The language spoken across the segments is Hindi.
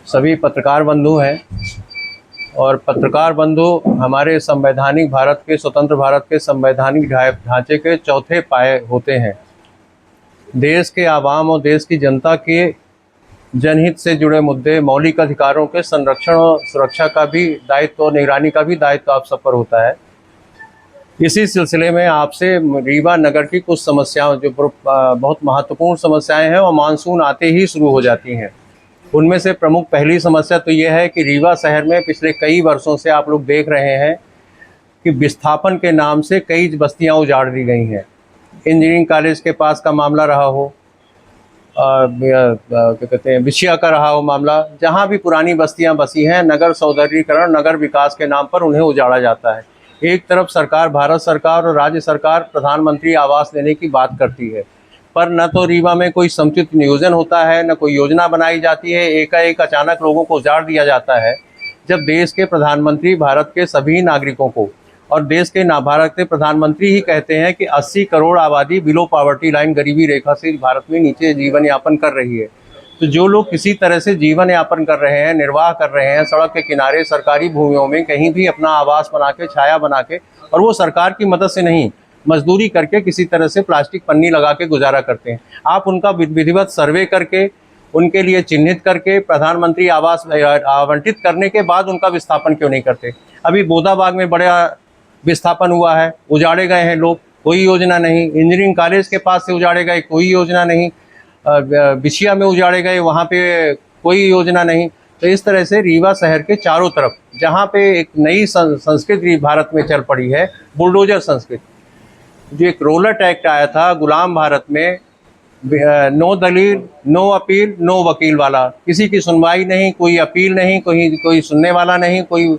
सभी पत्रकार बंधु हैं और पत्रकार बंधु हमारे संवैधानिक भारत के, स्वतंत्र भारत के संवैधानिक ढांचे के चौथे पाए होते हैं। देश के आवाम और देश की जनता के जनहित से जुड़े मुद्दे, मौलिक अधिकारों के संरक्षण और सुरक्षा का भी दायित्व और निगरानी का भी दायित्व आप सब पर होता है। इसी सिलसिले में आपसे रीवा नगर की कुछ समस्याओं, जो बहुत महत्वपूर्ण समस्याएं हैं और मानसून आते ही शुरू हो जाती हैं, उनमें से प्रमुख पहली समस्या तो ये है कि रीवा शहर में पिछले कई वर्षों से आप लोग देख रहे हैं कि विस्थापन के नाम से कई बस्तियां उजाड़ दी गई हैं। इंजीनियरिंग कॉलेज के पास का मामला रहा हो, क्या कहते हैं, विषया का रहा हो मामला, जहां भी पुरानी बस्तियां बसी हैं, नगर सौंदर्यीकरण, नगर विकास के नाम पर उन्हें उजाड़ा जाता है। एक तरफ सरकार, भारत सरकार और राज्य सरकार प्रधानमंत्री आवास देने की बात करती है, पर न तो रीवा में कोई समुचित नियोजन होता है, न कोई योजना बनाई जाती है। एकाएक अचानक लोगों को उजाड़ दिया जाता है। जब देश के प्रधानमंत्री भारत के सभी नागरिकों को, और देश के भारत के प्रधानमंत्री ही कहते हैं कि 80 करोड़ आबादी बिलो पॉवर्टी लाइन, गरीबी रेखा से भारत में नीचे जीवन यापन कर रही है, तो जो लोग किसी तरह से जीवन यापन कर रहे हैं, निर्वाह कर रहे हैं, सड़क के किनारे, सरकारी भूमियों में कहीं भी अपना आवास बना के, छाया बना के, और वो सरकार की मदद से नहीं, मजदूरी करके किसी तरह से प्लास्टिक पन्नी लगा के गुजारा करते हैं। आप उनका विधिवत सर्वे करके, उनके लिए चिन्हित करके प्रधानमंत्री आवास आवंटित करने के बाद उनका विस्थापन क्यों नहीं करते? अभी बोदाबाग में बड़ा विस्थापन हुआ है, उजाड़े गए हैं लोग, कोई योजना नहीं। इंजीनियरिंग कॉलेज के पास से उजाड़े गए, कोई योजना नहीं। विषया में उजाड़े गए, वहाँ पे कोई योजना नहीं। तो इस तरह से रीवा शहर के चारों तरफ, जहाँ पे एक नई संस्कृति भारत में चल पड़ी है, बुलडोजर संस्कृति। जो एक रोलर एक्ट आया था गुलाम भारत में, नो दलील, नो अपील, नो वकील वाला, किसी की सुनवाई नहीं, कोई अपील नहीं, कोई सुनने वाला नहीं, कोई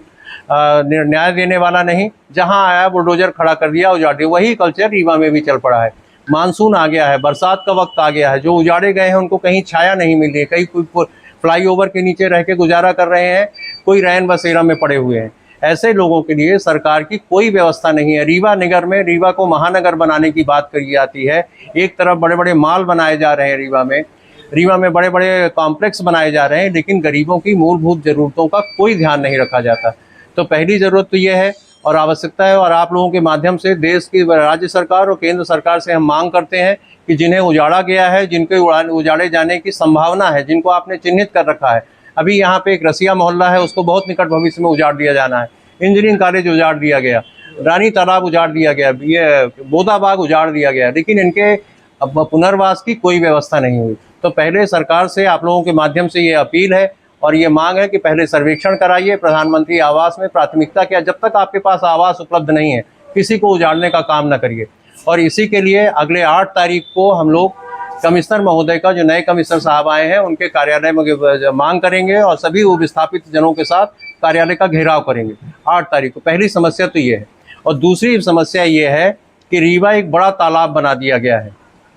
न्याय देने वाला नहीं। जहां आया बुलडोजर खड़ा कर दिया, उजाड़ दिया। वही कल्चर रीवा में भी चल पड़ा है। मानसून आ गया है, बरसात का वक्त आ गया है, जो उजाड़े गए हैं उनको कहीं छाया नहीं मिल रही है, कहीं कोई फ्लाईओवर के नीचे रह के गुजारा कर रहे हैं, कोई रैन बसेरा में पड़े हुए हैं। ऐसे लोगों के लिए सरकार की कोई व्यवस्था नहीं है। रीवा नगर में, रीवा को महानगर बनाने की बात करी जाती है। एक तरफ बड़े बड़े मॉल बनाए जा रहे हैं रीवा में बड़े बड़े कॉम्प्लेक्स बनाए जा रहे हैं, लेकिन गरीबों की मूलभूत ज़रूरतों का कोई ध्यान नहीं रखा जाता। तो पहली ज़रूरत तो ये है और आवश्यकता है, और आप लोगों के माध्यम से देश की राज्य सरकार और केंद्र सरकार से हम मांग करते हैं कि जिन्हें उजाड़ा गया है, जिनके उजाड़े जाने की संभावना है, जिनको आपने चिन्हित कर रखा है, अभी यहाँ पे एक रसिया मोहल्ला है, उसको बहुत निकट भविष्य में उजाड़ दिया जाना है। इंजीनियरिंग कॉलेज उजाड़ दिया गया, रानी तालाब उजाड़ दिया गया, ये बोदाबाग उजाड़ दिया गया, लेकिन इनके पुनर्वास की कोई व्यवस्था नहीं हुई। तो पहले सरकार से आप लोगों के माध्यम से ये अपील है और ये मांग है कि पहले सर्वेक्षण कराइए, प्रधानमंत्री आवास में प्राथमिकता क्या, जब तक आपके पास आवास उपलब्ध नहीं है किसी को उजाड़ने का काम न करिए। और इसी के लिए अगले 8 तारीख को हम लोग कमिश्नर महोदय का, जो नए कमिश्नर साहब आए हैं, उनके कार्यालय में मांग करेंगे और सभी विस्थापित जनों के साथ कार्यालय का घेराव करेंगे 8 तारीख को। पहली समस्या तो ये है। और दूसरी समस्या ये है कि रीवा एक बड़ा तालाब बना दिया गया है।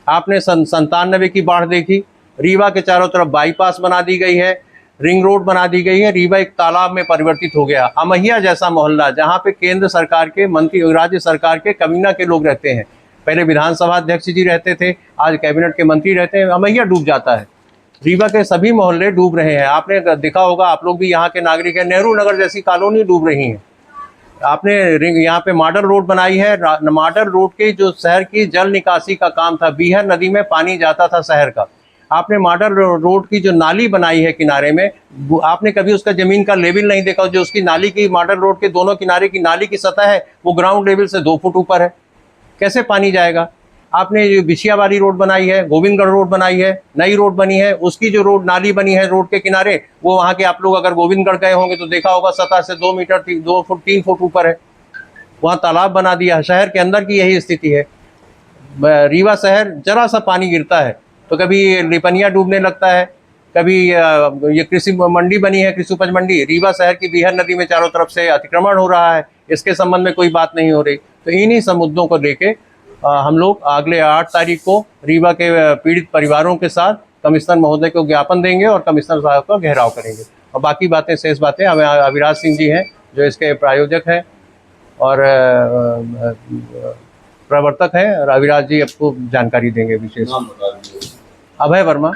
आपने 97 की बाढ़ देखी, रीवा के चारों तरफ बाईपास बना दी गई है, रिंग रोड बना दी गई है, रीवा एक तालाब में परिवर्तित हो गया। अमैया जैसा मोहल्ला, जहाँ पे केंद्र सरकार के मंत्री, राज्य सरकार के कमीना के लोग रहते हैं, पहले विधानसभा अध्यक्ष जी रहते थे, आज कैबिनेट के मंत्री रहते हैं, अमैया डूब जाता है। रीवा के सभी मोहल्ले डूब रहे हैं। आपने देखा होगा, आप लोग भी यहाँ के नागरिक हैं, नेहरू नगर जैसी कॉलोनी डूब रही है। आपने यहाँ पे मॉडल रोड बनाई है, मॉडल रोड के जो शहर की जल निकासी का काम था, बीहर नदी में पानी जाता था शहर का, आपने मॉडल रोड की जो नाली बनाई है किनारे में, आपने कभी उसका जमीन का लेवल नहीं देखा। जो उसकी नाली की, मॉडल रोड के दोनों किनारे की नाली की सतह है, वो ग्राउंड लेवल से 2 फुट ऊपर है, कैसे पानी जाएगा? आपने जो बिछिया वाली रोड बनाई है, गोविंदगढ़ रोड बनाई है, नई रोड बनी है, उसकी जो रोड नाली बनी है रोड के किनारे, वो वहाँ के, आप लोग अगर गोविंदगढ़ गए होंगे तो देखा होगा, सतह से 2 मीटर 2 फुट 3 फुट ऊपर है। वहाँ तालाब बना दिया। शहर के अंदर की यही स्थिति है। रीवा शहर जरा सा पानी गिरता है तो कभी लिपनिया डूबने लगता है, कभी ये कृषि मंडी बनी है, कृषि उपज मंडी, रीवा शहर की बीहर नदी में चारों तरफ से अतिक्रमण हो रहा है, इसके संबंध में कोई बात नहीं हो रही। तो इन्हीं सब मुद्दों को लेके हम लोग अगले 8 तारीख को रीवा के पीड़ित परिवारों के साथ कमिश्नर महोदय को ज्ञापन देंगे और कमिश्नर साहब का घेराव करेंगे। और बाकी बातें, शेष बातें हमें अविराज सिंह जी हैं जो इसके प्रायोजक हैं और प्रवर्तक हैं, और अविराज जी आपको जानकारी देंगे विशेष। अभय वर्मा।